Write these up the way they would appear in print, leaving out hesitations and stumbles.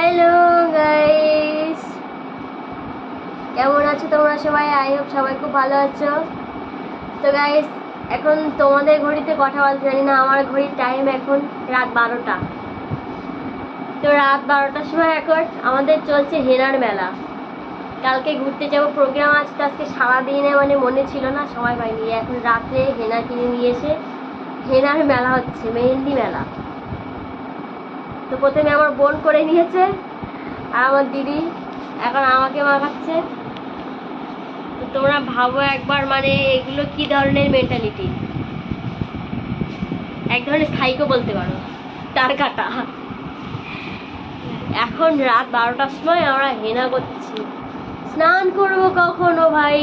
Hello guys, কেমন আছো তোমরা সবাই? আই হোপ সবাই খুব ভালো আছো। তো গাইস, এখন তোমাদের ঘড়িতে কথা বলতে জানি না, আমার ঘড়ির টাইম এখন রাত 12টা। তো রাত 12টার সময় এখন আমাদের চলছে হেনার মেলা। কালকে ঘুরতে যাবো প্রোগ্রাম আছে, তো আজকে সারাদিনে মানে মনে ছিল না, সময় পাইনি। এখন রাত্রে হেনা কিনে নিয়ে এসে হেনার মেলা হচ্ছে, মেহেন্দি মেলা। তো প্রথমে আমার বোন করে নিয়েছে আর আমার দিদি এখন আমাকে মাখাচ্ছে। তো তোমরা ভাবো একবার, মানে এগুলো কি ধরনের মেন্টালিটি। এক ধরনের সাইকো বলতে পারো, তার কাটা। এখন রাত 12টার সময় আমরা হেনা করছি। স্নান করবো কখনো ভাই?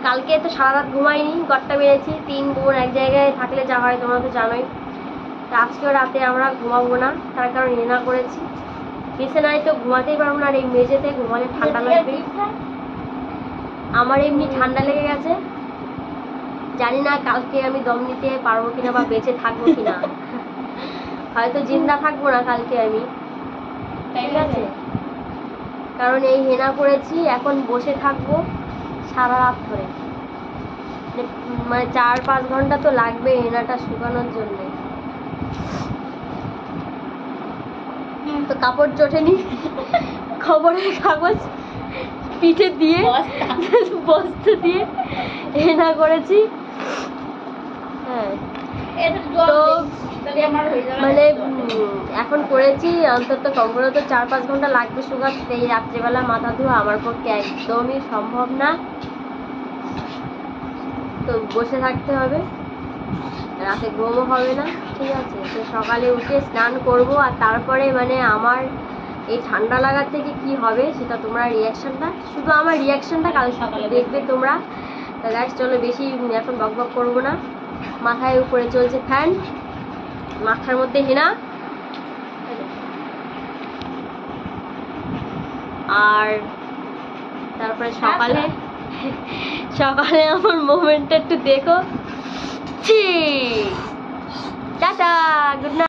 কালকে তো সারা রাত ঘুমাইনি, গট্টা বেড়েছি। 3 বোন এক জায়গায় থাকলে যা হয় তোমরা তো জানোই। তো আজকেও রাতে আমরা ঘুমাবো না, তার কারণ হেনা করেছি। বিছানায় তো ঘুমাতেই পারবো না, আর এই মেঝেতে ঘুমালে ঠান্ডা লাগবে। আমার এমনি ঠান্ডা লেগে গেছে, জানি না কালকে আমি দম নিতে পারবো কিনা বা বেঁচে থাকবো কিনা। হয়তো জিন্দা থাকবো না কালকে আমি, ঠিক আছে? কারণ এই হেনা করেছি, এখন বসে থাকবো সারা রাত ধরে। মানে 4-5 ঘন্টা তো লাগবে হেনাটা শুকানোর জন্য। তো কাপড় চটেনি, খবরের কাগজ পিঠে দিয়ে বস্তা দিয়ে হেনা করেছি। হ্যাঁ, তো মানে এখন করেছি, অন্তত কমপক্ষে তো 4-5 ঘন্টা লাগবে শুকাতে। এই রাত্রেবেলা মাথা ধোয়া আমার পক্ষে একদমই সম্ভব না, তো বসে থাকতে হবে, রাতে ঘুমও হবে না, ঠিক আছে? তো সকালে উঠে স্নান করব, আর তারপরে মানে আমার এই ঠান্ডা লাগার থেকে কি হবে সেটা তোমরা রিয়াকশনটা, শুধু আমার রিয়াকশনটা কাল সকালে দেখবে তোমরা। তো গাইস চলো, বেশি এখন বকবক করবো না। মাথায় উপরে চলছে ফ্যান, মাথার মধ্যে হেনা, আর তারপরে সকালে আমার মোমেন্টটা একটু দেখো। Tata, good night.